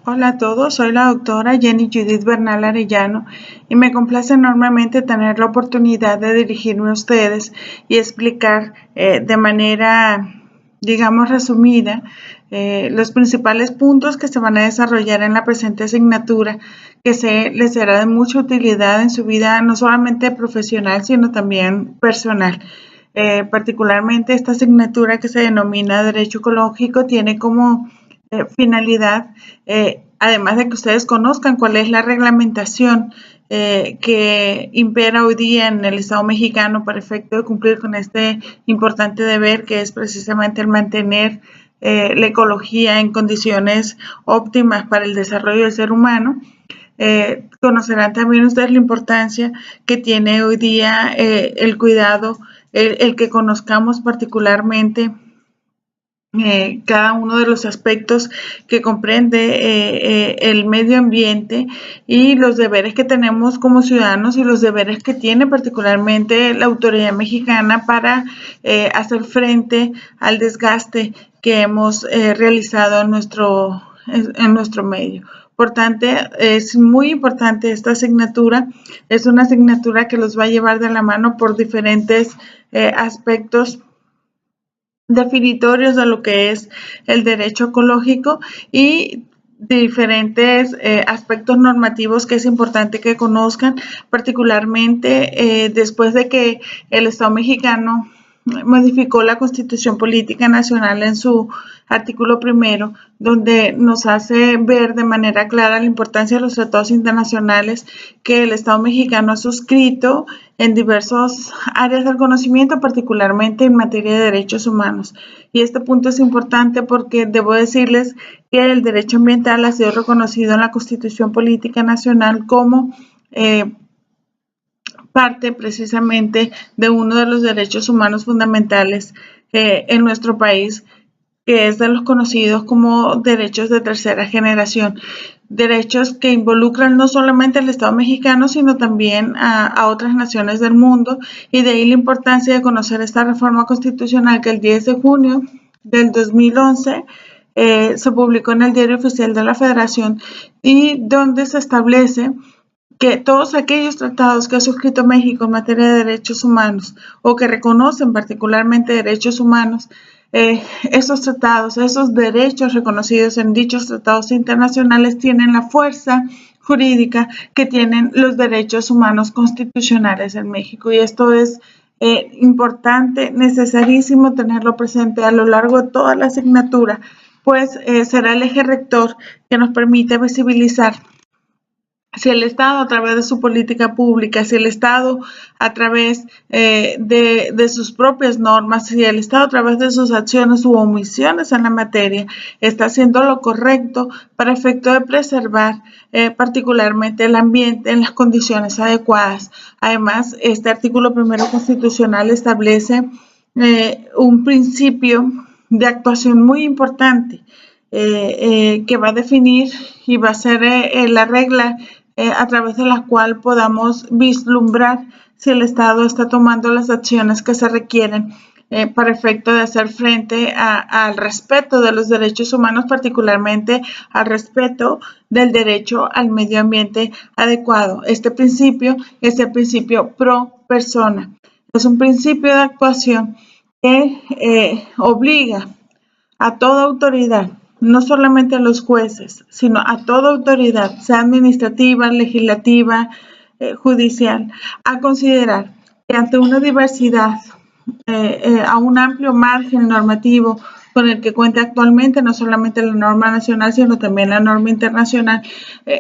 Hola a todos, soy la doctora Jenny Judith Bernal Arellano y me complace enormemente tener la oportunidad de dirigirme a ustedes y explicar de manera, digamos, resumida los principales puntos que se van a desarrollar en la presente asignatura, que les será de mucha utilidad en su vida, no solamente profesional, sino también personal. Particularmente esta asignatura que se denomina Derecho Ecológico tiene como finalidad, además de que ustedes conozcan cuál es la reglamentación que impera hoy día en el Estado mexicano para efecto de cumplir con este importante deber, que es precisamente el mantener la ecología en condiciones óptimas para el desarrollo del ser humano. Conocerán también ustedes la importancia que tiene hoy día el cuidado, el que conozcamos particularmente cada uno de los aspectos que comprende el medio ambiente y los deberes que tenemos como ciudadanos y los deberes que tiene particularmente la autoridad mexicana para hacer frente al desgaste que hemos realizado en nuestro medio. Por tanto, es muy importante esta asignatura. Es una asignatura que los va a llevar de la mano por diferentes aspectos definitorios de lo que es el derecho ecológico y diferentes aspectos normativos que es importante que conozcan, particularmente después de que el Estado mexicano modificó la Constitución Política Nacional en su artículo primero, donde nos hace ver de manera clara la importancia de los tratados internacionales que el Estado mexicano ha suscrito en diversas áreas del conocimiento, particularmente en materia de derechos humanos. Y este punto es importante porque debo decirles que el derecho ambiental ha sido reconocido en la Constitución Política Nacional como parte precisamente de uno de los derechos humanos fundamentales en nuestro país, que es de los conocidos como derechos de tercera generación, derechos que involucran no solamente al Estado mexicano, sino también a otras naciones del mundo, y de ahí la importancia de conocer esta reforma constitucional que el 10 de junio del 2011 se publicó en el Diario Oficial de la Federación y donde se establece que todos aquellos tratados que ha suscrito México en materia de derechos humanos o que reconocen particularmente derechos humanos, esos tratados, esos derechos reconocidos en dichos tratados internacionales tienen la fuerza jurídica que tienen los derechos humanos constitucionales en México. Y esto es importante, necesarísimo tenerlo presente a lo largo de toda la asignatura, pues será el eje rector que nos permite visibilizar si el Estado a través de su política pública, si el Estado a través de sus propias normas, si el Estado a través de sus acciones u omisiones en la materia está haciendo lo correcto para efecto de preservar particularmente el ambiente en las condiciones adecuadas. Además, este artículo primero constitucional establece un principio de actuación muy importante que va a definir y va a ser la regla a través de la cual podamos vislumbrar si el Estado está tomando las acciones que se requieren para efecto de hacer frente al respeto de los derechos humanos, particularmente al respeto del derecho al medio ambiente adecuado. Este principio es el principio pro persona. Es un principio de actuación que obliga a toda autoridad, no solamente a los jueces, sino a toda autoridad, sea administrativa, legislativa, judicial, a considerar que ante una diversidad, a un amplio margen normativo con el que cuenta actualmente, no solamente la norma nacional, sino también la norma internacional,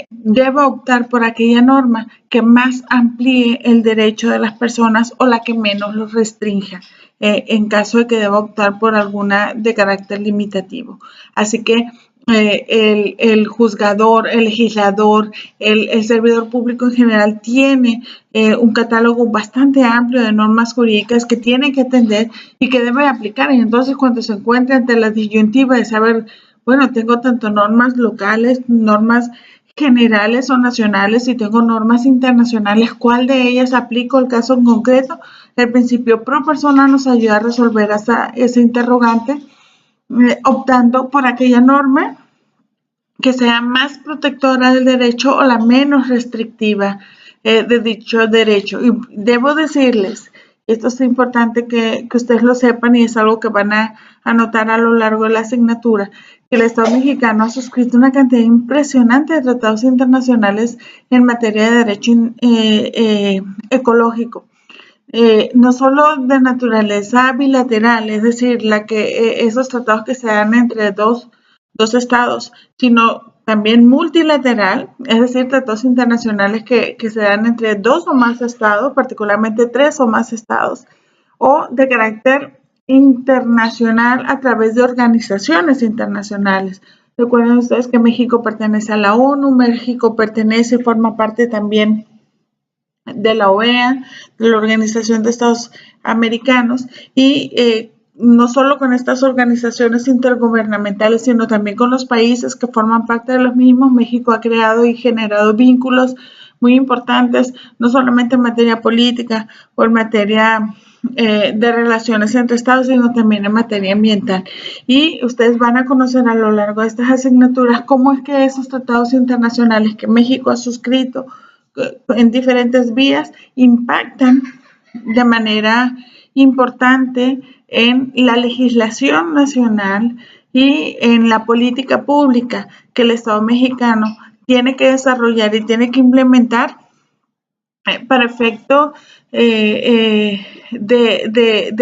debe optar por aquella norma que más amplíe el derecho de las personas o la que menos los restrinja, en caso de que deba optar por alguna de carácter limitativo. Así que el juzgador, el legislador, el servidor público en general tiene un catálogo bastante amplio de normas jurídicas que tiene que atender y que debe aplicar. Y entonces cuando se encuentra ante la disyuntiva de saber, bueno, tengo tanto normas locales, normas generales o nacionales y tengo normas internacionales, ¿cuál de ellas aplico el caso en concreto? El principio pro persona nos ayuda a resolver ese interrogante optando por aquella norma que sea más protectora del derecho o la menos restrictiva de dicho derecho. Y debo decirles, esto es importante que ustedes lo sepan y es algo que van a anotar a lo largo de la asignatura, que el Estado mexicano ha suscrito una cantidad impresionante de tratados internacionales en materia de derecho ecológico. No solo de naturaleza bilateral, es decir, esos tratados que se dan entre dos estados, sino también multilateral, es decir, tratados internacionales que se dan entre dos o más estados, particularmente tres o más estados, o de carácter internacional a través de organizaciones internacionales. Recuerden ustedes que México pertenece a la ONU, México pertenece y forma parte también de la OEA, de la Organización de Estados Americanos, y no solo con estas organizaciones intergubernamentales, sino también con los países que forman parte de los mismos. México ha creado y generado vínculos muy importantes, no solamente en materia política o en materia de relaciones entre estados, sino también en materia ambiental. Y ustedes van a conocer a lo largo de estas asignaturas cómo es que esos tratados internacionales que México ha suscrito en diferentes vías impactan de manera importante en la legislación nacional y en la política pública que el Estado mexicano tiene que desarrollar y tiene que implementar para efecto de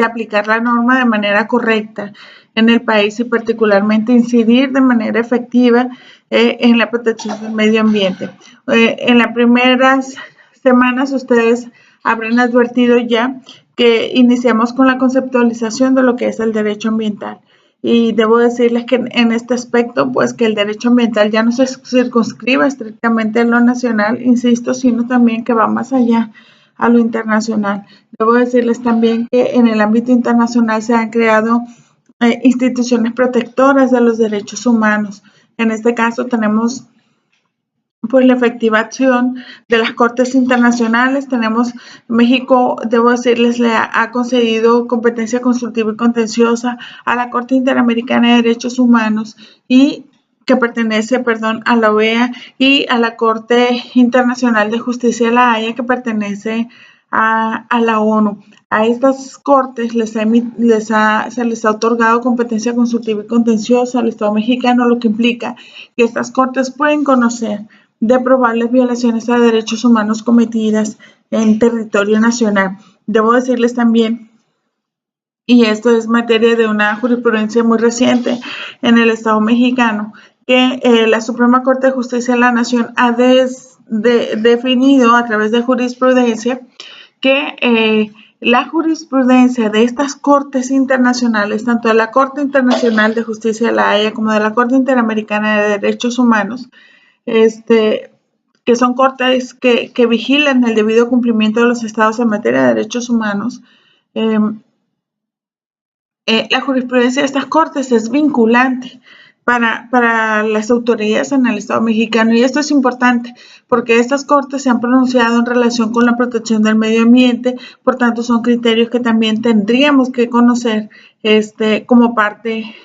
aplicar la norma de manera correcta en el país y particularmente incidir de manera efectiva en la protección del medio ambiente. En las primeras semanas ustedes habrán advertido ya que iniciamos con la conceptualización de lo que es el derecho ambiental. Y debo decirles que en este aspecto, pues que el derecho ambiental ya no se circunscribe estrictamente en lo nacional, insisto, sino también que va más allá a lo internacional. Debo decirles también que en el ámbito internacional se han creado instituciones protectoras de los derechos humanos. En este caso tenemos pues la efectiva acción de las Cortes Internacionales. Tenemos, México, debo decirles, le ha concedido competencia consultiva y contenciosa a la Corte Interamericana de Derechos Humanos y que pertenece, a la OEA, y a la Corte Internacional de Justicia de la Haya, que pertenece a la ONU. A estas cortes se les ha otorgado competencia consultiva y contenciosa al Estado mexicano, lo que implica que estas cortes pueden conocer de probables violaciones a derechos humanos cometidas en territorio nacional. Debo decirles también, y esto es materia de una jurisprudencia muy reciente en el Estado mexicano, que la Suprema Corte de Justicia de la Nación ha definido a través de jurisprudencia que la jurisprudencia de estas cortes internacionales, tanto de la Corte Internacional de Justicia de la Haya como de la Corte Interamericana de Derechos Humanos, que son cortes que vigilan el debido cumplimiento de los estados en materia de derechos humanos. La jurisprudencia de estas cortes es vinculante para las autoridades en el Estado mexicano, y esto es importante porque estas cortes se han pronunciado en relación con la protección del medio ambiente. Por tanto, son criterios que también tendríamos que conocer como parte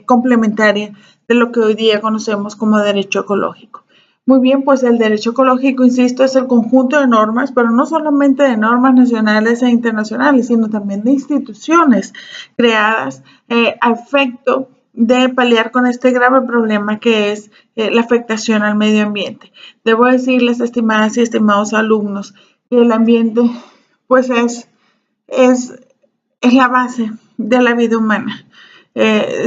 complementaria de lo que hoy día conocemos como derecho ecológico. Muy bien, pues el derecho ecológico, insisto, es el conjunto de normas, pero no solamente de normas nacionales e internacionales, sino también de instituciones creadas a efecto de paliar con este grave problema que es la afectación al medio ambiente. Debo decirles, estimadas y estimados alumnos, que el ambiente pues es la base de la vida humana.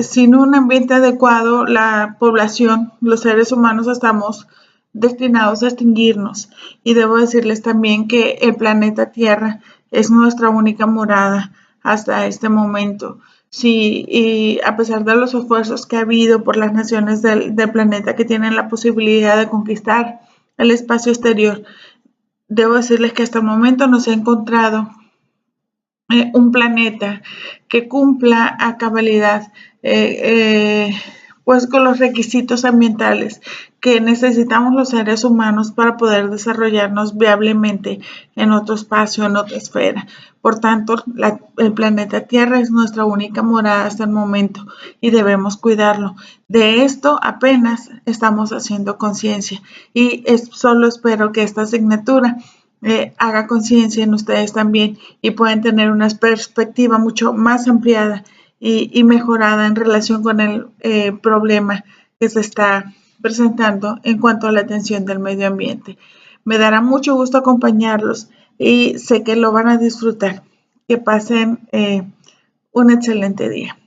Sin un ambiente adecuado, la población, los seres humanos, estamos destinados a extinguirnos. Y debo decirles también que el planeta Tierra es nuestra única morada hasta este momento. Sí, y a pesar de los esfuerzos que ha habido por las naciones del planeta que tienen la posibilidad de conquistar el espacio exterior, debo decirles que hasta el momento no se ha encontrado un planeta que cumpla a cabalidad pues con los requisitos ambientales que necesitamos los seres humanos para poder desarrollarnos viablemente en otro espacio, en otra esfera. Por tanto, el planeta Tierra es nuestra única morada hasta el momento y debemos cuidarlo. De esto apenas estamos haciendo conciencia y solo espero que esta asignatura haga conciencia en ustedes también y puedan tener una perspectiva mucho más ampliada y mejorada en relación con el problema que se está presentando en cuanto a la atención del medio ambiente. Me dará mucho gusto acompañarlos y sé que lo van a disfrutar. Que pasen un excelente día.